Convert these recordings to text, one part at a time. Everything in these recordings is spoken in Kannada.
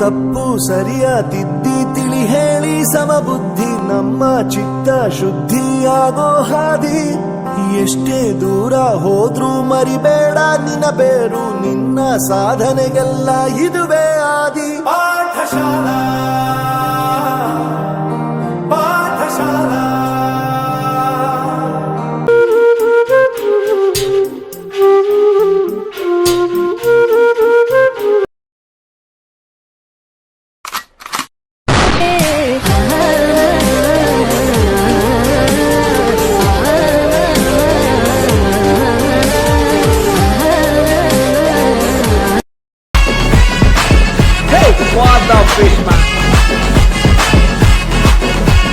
ತಪ್ಪು ಸರಿಯ ತಿದ್ದಿ ತಿಳಿ ಹೇಳಿ ಸಮಬುದ್ಧಿ ನಮ್ಮ ಚಿತ್ತ ಶುದ್ಧಿಯಾಗೋ ಹಾದಿ. ಎಷ್ಟೇ ದೂರ ಹೋದ್ರೂ ಮರಿಬೇಡ ನಿನ್ನ ಬೇರು, ನಿನ್ನ ಸಾಧನೆಗೆಲ್ಲ ಇದುವೇ ಆದಿ. Pathshala Pathshala What the fish, man?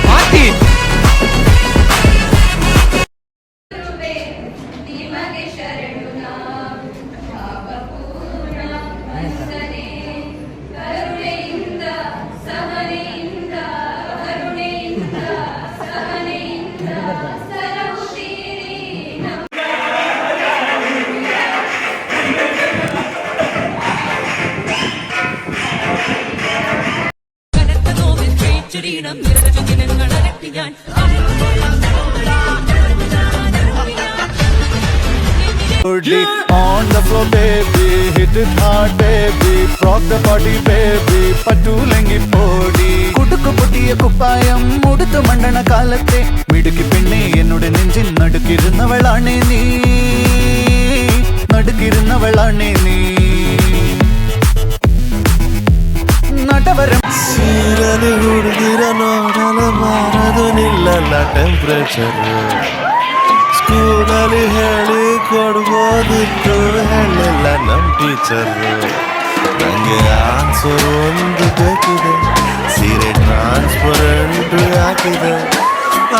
Martin! On the floor baby, hit it hard baby, rock the body baby, പറ്റൂലെങ്കി പോടി. കുടുക്കു പൊട്ടിയ കുപ്പായം മുടുത്തു മണ്ടണ കാലത്തെ മിടുക്കി പെണ്ണെ എന്നോട് നെഞ്ചിൽ നടുക്കിരുന്നവളാണേ നീ, നടുക്കിരുന്നവളാണേ നീ. ನಟವರ ಸೀರಲಿ ಹುಡುಗಿರ ನೋಡಲು ಬಾರದು ನಿಲ್ಲಲ್ಲ ಟೆಂಪ್ರೇಚರ್. ಸ್ಕೂಲಲ್ಲಿ ಹೇಳಿ ಕೊಡ್ಬೋದಿತ್ತು ಹೇಳಿಲ್ಲ ನಮ್ ಟೀಚರ್. ನಂಗೆ ಆನ್ಸರ್ ಒಂದು ಬೇಕಿದೆ, ಸೀರೆ ಟ್ರಾನ್ಸ್ಪರೆಂಟ್ ಹಾಕಿದೆ.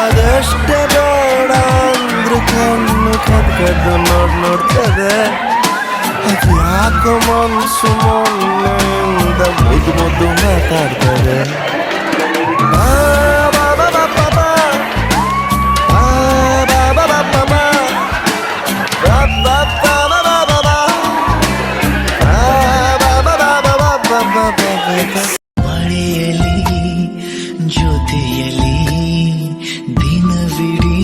ಅದಷ್ಟೇ ಬೇಡ ಅಂದ್ರೆ ಕಣ್ಣು ಕದ್ದು ನೋಡ್ತದೆ. ಅದು ಯಾಕೋ ಮನ್ಸು ಮೊನ್ನೆಯಿಂದ ಮುದ್ದು ಮಾತಾಡ್ತದೆ. ಮಳೆಯಲಿ ಜ್ಯೋತಿಯಲಿ ದಿನವಿಡೀ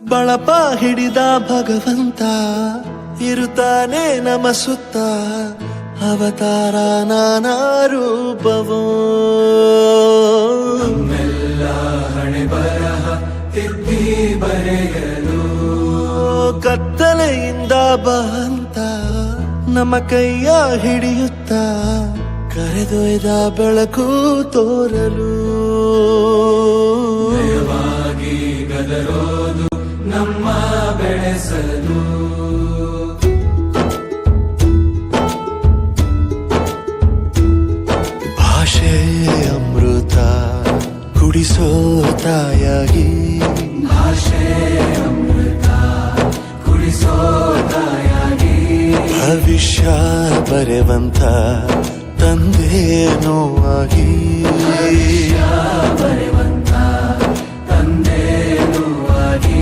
ಬಳಪ ಹಿಡಿದ ಭಗವಂತ ಇರುತ್ತಾನೆ ನಮ ಸುತ್ತ ಅವತಾರ ನಾನಾ ರೂಪವೋ ನಮ್ಮೆಲ್ಲ ಹಣೆ ಬರಹ ತಿದ್ದಿ ಬರೆಯಲು ಕತ್ತಲೆಯಿಂದ ಬಂತ ನಮ್ಮ ಕೈಯ ಹಿಡಿಯುತ್ತ ಕರೆದೊಯ್ದ ಬೆಳಕು ತೋರಲು ನಯವಾಗಿ ಗದರೋದು ನಮ್ಮ ಬೆಳೆಸಲು ಭಾಷೆ ಅಮೃತ ಕುಡಿಸೋ ತಾಯಾಗಿ ಭಾಷೆ ಅಮೃತ ಕುಡಿಸೋ ತಾಯಾಗಿ ಭವಿಷ್ಯ ಬರೆವಂತ ತಂದೇನೋ ಆಗಿ ಬರೆವಂತ ತಂದೇನೂ ಆಗಿ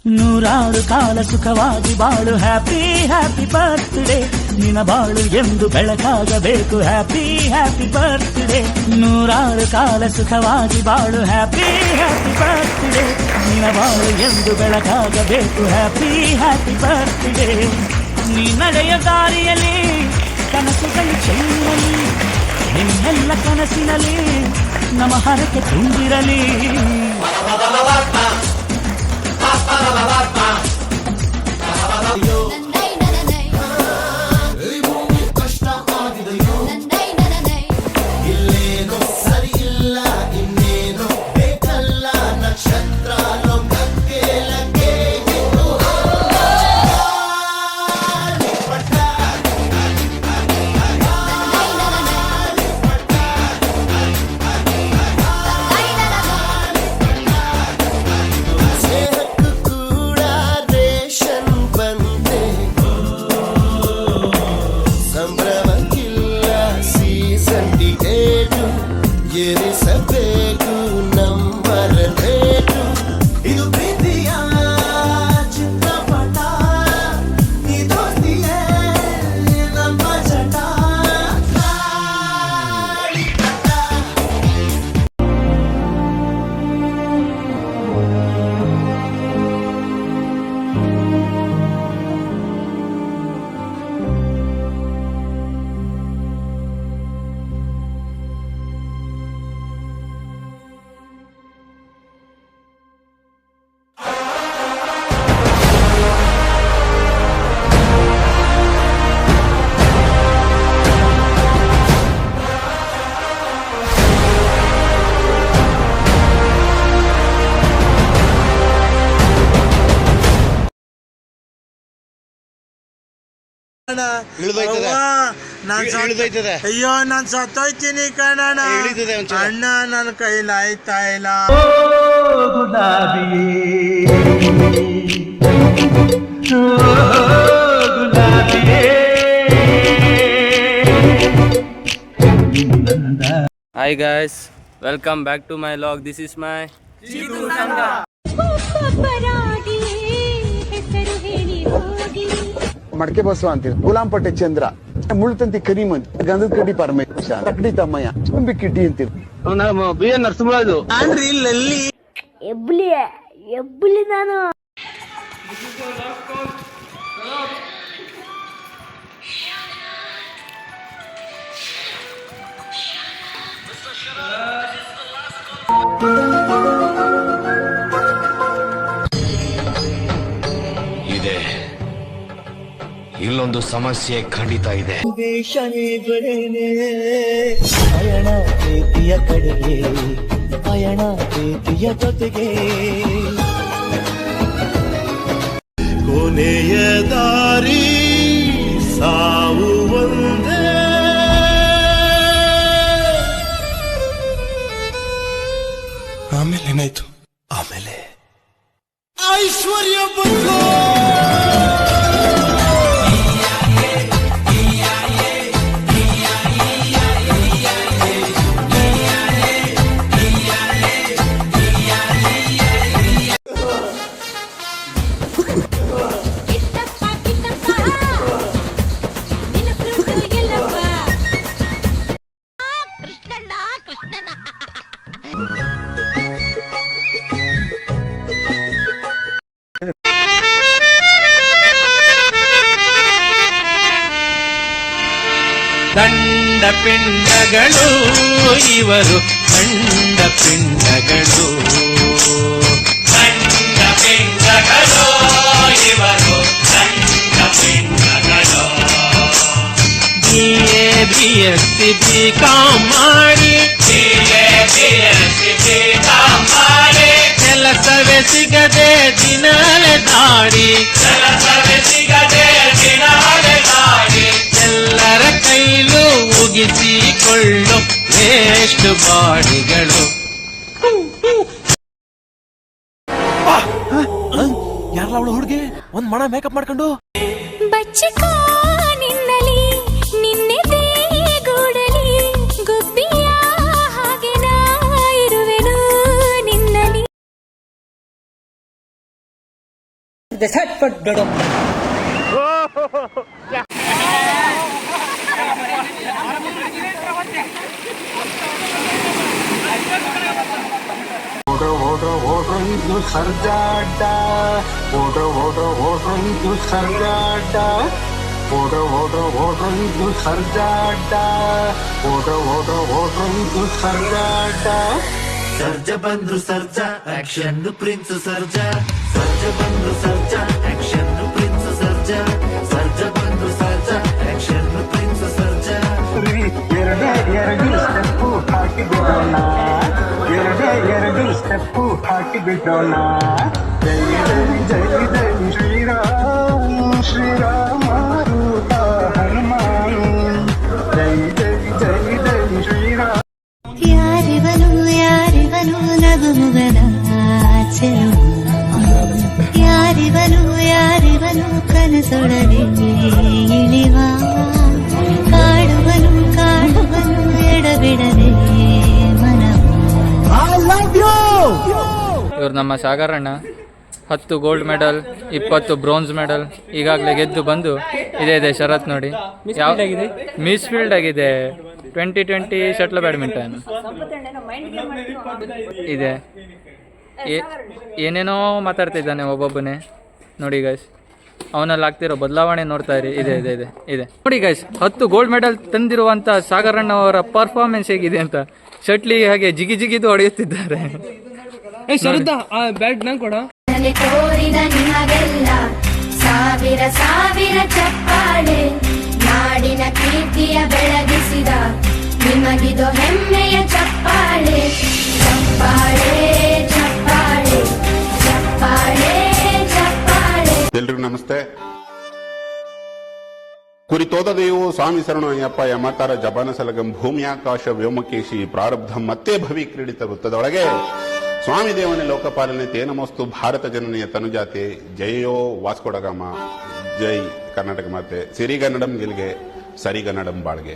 ನೂರಾರು ಕಾಲ ಸುಖವಾಗಿ ಬಾಳು ಹ್ಯಾಪಿ ಹ್ಯಾಪಿ ಬರ್ತ್ಡೇ ನಿನ್ನ ಬಾಳು ಎಂದು ಬೆಳಕಾಗಬೇಕು ಹ್ಯಾಪಿ ಹ್ಯಾಪಿ ಬರ್ತ್ಡೇ ನೂರಾರು ಕಾಲ ಸುಖವಾಗಿ ಬಾಳು ಹ್ಯಾಪಿ ಹ್ಯಾಪಿ ಬರ್ತ್ಡೇ ನಿನ್ನ ಬಾಳು ಎಂದು ಬೆಳಕಾಗಬೇಕು ಹ್ಯಾಪಿ ಹ್ಯಾಪಿ ಬರ್ತ್ಡೇ ನೀ ನಡೆಯ ದಾರಿಯಲ್ಲಿ ಕನಸುಗಳು ಚೆಲ್ಲಲಿ ನಿನ್ನೆಲ್ಲ ಕನಸಿನಲ್ಲಿ ನಮ್ಮ ಹರಕೆ ತುಂಬಿರಲಿ ಇಲ್ಲೇನೋ ಸರಿ ಇಲ್ಲ ಇನ್ನೇನೋ ಬೇಕಲ್ಲ ನಕ್ಷತ್ರ ಲೋಕಕ್ಕೆ ಲಗ್ಗೆ ಸ್ನೇಹಕ್ಕೂ ಕೂಡ ಇಳಿದೋಯ್ತದೆ. ಇಳಿದೋಯ್ತದೆ. ಅಯ್ಯೋ ನಾನ್ ಸತ್ತೋಯ್ತೀನಿ ಕಣಣ್ಣ. ಇಳಿತದೆ ಒಂಚೂರು. ಅಣ್ಣ ನನ್ನ ಕೈಲಿ ಆಯ್ತಾ ಇಲ್ಲ. Hi guys, welcome back to my vlog. This is my ಮಡಕೆ ಬಸವ ಅಂತೀವಿ, ಗುಲಾಂಪಟ್ಟೆ ಚಂದ್ರ, ಮುಳ್ತಂತಿ ಕರಿಮನ್, ಗಂಧದ ಕಡ್ಡಿ ಪರಮೇಶ, ತಕ್ಕಡಿ ತಮ್ಮಯ್ಯ, ಚುಂಬಿ ಕಿಡ್ಡಿ ಅಂತೀವಿ. B N Narasimharaju. ಎಬ್ಬುಲಿ ನಾನು ಇದೆ, ಇಲ್ಲೊಂದು ಸಮಸ್ಯೆ ಖಂಡಿತ ಇದೆ. ಪಯಣ ಪ್ರೀತಿಯ ಕಡೆಗೆ, ಪಯಣ ಪ್ರೀತಿಯ ಜೊತೆಗೆ. ಕೊನೆಯ ದಾರಿ ಸಾವು ಒಂದೇ. ಆಮೇಲೆ ಏನಾಯ್ತು? ಆಮೇಲೆ ಐಶ್ವರ್ಯ ಬಂತು. ದಂಡ ಪಿಂಡಗಳು ಇವರು, ದಂಡ ಪಿಂಡಗಳು, ದಂಡ ಪಿಂಡಗಳು ಇವರು, ದಂಡ ಪಿಂಡಗಳು. BSc BCom ಮಾಡಿ, ಕೆಲಸವೇ ಸಿಗದೆ ದಿನವೇ ದಾಡಿ, ಎಲ್ಲರ ಕೈಲೂ ಉಗಿಸಿಕೊಳ್ಳು ವೇಸ್ಟ್ ಬಾಡಿಗಳು. ಯಾರಲ್ಲ ಅವಳು ಹುಡುಗಿ ಒಂದ್ ಮಣ ಮೇಕಪ್ ಮಾಡ್ಕೊಂಡು ಬಚ್ಚಿಕೋ ನಿನ್ನಲಿ ನಿನ್ನೆ ಗೂಡಲಿ ಗುಬ್ಬಿಯ ಹಾಗೆ ನಾ ಇರುವೆನು ನಿನ್ನಲಿ. ಇದು ಸರ್ಜಾಟ, ಓಡ್ರ ಇದು ಸರ್ಜಾಟ, ಓಡ್ರ ಇದು ಸರ್ಜಾಟ, ಓಡ್ರ ಇದು ಸರ್ಜಾಟ. ಸರ್ಜ ಬಂದ್ರು ಸರ್ಜ ಆಕ್ಷನ್ ಪ್ರಿನ್ಸ್ ಸರ್ಜ, ಸರ್ಜ ಬಂದ್ರು ಸರ್ಜ ಆಕ್ಷನ್ ಪ್ರಿನ್ಸ್ ಸರ್ಜ, ಸರ್ಜ ಬಂದ್ರು ಸರ್ಜ ಆಕ್ಷನ್ ಪ್ರಿನ್ಸ್ ಸರ್ಜ. ಎರಡು ಸ್ಟೆಪ್ಪು ಹಾಕಿ ಬಿಡೋಣ, ಎರಡು ಸ್ಟೆಪ್ಪು ಹಾಕಿ ಬಿಡೋಣ. ಜೈ ಜೈ ಜೈ ಜೈ ಶ್ರೀರಾಮ, ಶ್ರೀರಾಮ ರೂಪ ಹನುಮಾನ್, ಜೈ ಜೈ ಜೈ ಜೈ ಶ್ರೀರಾಮ. ಯಾರಿವನು ಯಾರಿವನು ನಗುಮುಗನ ಚೆಲುವು, ಯಾರಿವನು ಯಾರಿವನು ಕನಸೊಡನೆ ಇಳಿವ, ಕಾಡುವನು ಕಾಡುವನು ಎಡಬಿಡದೆ ಮನವು. ಇವ್ರು ನಮ್ಮ ಸಾಗರಣ್ಣ. 10 ಗೋಲ್ಡ್ ಮೆಡಲ್, 20 ಬ್ರೋನ್ಸ್ ಮೆಡಲ್ ಈಗಾಗಲೇ ಗೆದ್ದು ಬಂದು ಇದೆ ಶರತ್ ನೋಡಿ. ಮಿಸ್ ಫೀಲ್ಡ್ ಆಗಿದೆ 2020 ಶಟ್ಲ್ ಬ್ಯಾಡ್ಮಿಂಟನ್ ಇದೆ. ಏನೇನೋ ಮಾತಾಡ್ತಿದ್ದಾನೆ ಒಬ್ಬೊಬ್ಬನೇ ನೋಡಿ ಗೈಸ್. ಅವನಲ್ಲಿ ಆಗ್ತಿರೋ ಬದಲಾವಣೆ ನೋಡ್ತಾ ಇರಿ. ಇದೆ ಇದೆ ಇದೆ ಇದೆ ನೋಡಿ ಗೈಸ್. 10 ಗೋಲ್ಡ್ ಮೆಡಲ್ ತಂದಿರುವಂಥ ಸಾಗರಣ್ಣ ಅವರ ಪರ್ಫಾರ್ಮೆನ್ಸ್ ಹೇಗಿದೆ ಅಂತ. ಶಟ್ಲಿಗೆ ಹಾಗೆ ಜಿಗಿ ಜಿಗಿದು ಹೊಡೆಯುತ್ತಿದ್ದಾರೆ. ಬ್ಯಾಟ್ ನಂಗೆ ಕೊಡ. ತೋರಿದ ನಿಮಗೆಲ್ಲ ಸಾವಿರ ಸಾವಿರ ಚಪ್ಪಾಳೆ, ನಾಡಿನ ಕೀರ್ತಿಯ ಬೆಳಗಿಸಿದ ನಿಮಗಿದು ಹೆಮ್ಮೆಯ ಚಪ್ಪಾಳೆ. ಚಪ್ಪಾಳೆ ಚಪ್ಪಾಳೆ ಚಪ್ಪಾಳೆ ಚಪ್ಪಾಳೆ. ಎಲ್ರಿಗೂ ನಮಸ್ತೆ. ಕುರಿತೋದದೆಯೋ ಸ್ವಾಮಿ ಶರಣು ಅಯ್ಯಪ್ಪ ಯಮತಾರ ಜಪಾನ ಸಲಗಂ ಭೂಮಿಯಾಕಾಶ ವ್ಯೋಮಕೇಶಿ ಪ್ರಾರಬ್ಧ ಮತ್ತೆ ಭವಿ ಕ್ರೀಡಿತ ವೃತ್ತದೊಳಗೆ ಸ್ವಾಮಿ ದೇವನೇ ಲೋಕಪಾಲನೆ ತೇನಮಸ್ತು ಭಾರತ ಜನನಿಯ ತನುಜಾತೆ ಜಯೋ ವಾಸ್ಕೋಡಗಾಮ ಜೈ ಕರ್ನಾಟಕ ಮಾತೆ ಸಿರಿಗನ್ನಡಂ ಗೆಲ್ಗೆ ಸರಿಗನ್ನಡಂ ಬಾಳ್ಗೆ.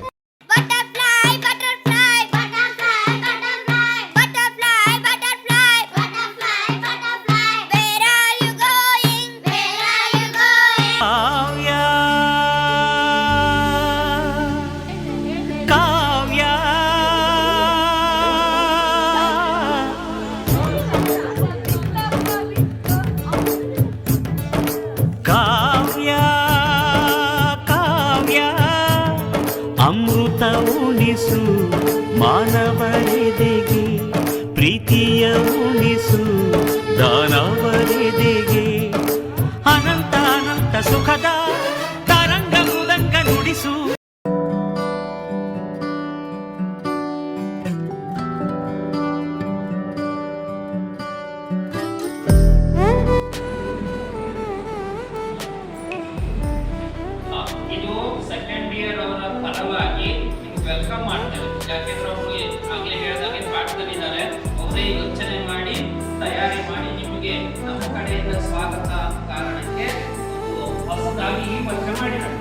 Butterfly, butterfly, butterfly, butterfly, butterfly, butterfly, butterfly, butterfly. Where are you going? Where are you going? ಕಾವ್ಯ ಕಾವ್ಯ ಕಾವ್ಯ ಅಮೃತ ಉಣಿಸು ಮಾನವರೆದೆಗೆ ಪ್ರೀತಿಯ ಉಣಿಸು ದಾನವರೆದೆಗೆ ಅನಂತ ಅನಂತ ಸುಖದ ತರಂಗ ಮೃದಂಗ ನುಡಿಸು. ಇದು ಸೆಕೆಂಡ್ ಇಯರ್ ಅವರ ಪರವಾಗಿ ನಿಮ್ಗೆ ವೆಲ್ಕಮ್ ಮಾಡ್ತೇವೆ. ಯಾಕೆಂದ್ರೆ ಅವರು ಆಗಲೇ ಹೇಳಿದಾಗೆ ಪಾಠದಲ್ಲಿದ್ದಾರೆ, ಅವರೇ ಯೋಚನೆ ಮಾಡಿ ತಯಾರಿ ಮಾಡಿ ನಿಮಗೆ ನಮ್ಮ ಕಡೆಯಿಂದ ಸ್ವಾಗತ ಕಾರಣಕ್ಕೆ ಹೊಸದಾಗಿ ಈ ವರ್ಷ ಮಾಡಿದ್ದಾರೆ.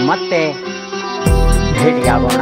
ಮತ್ತೆ ಭೇಟಿಯಾಗೋಣ.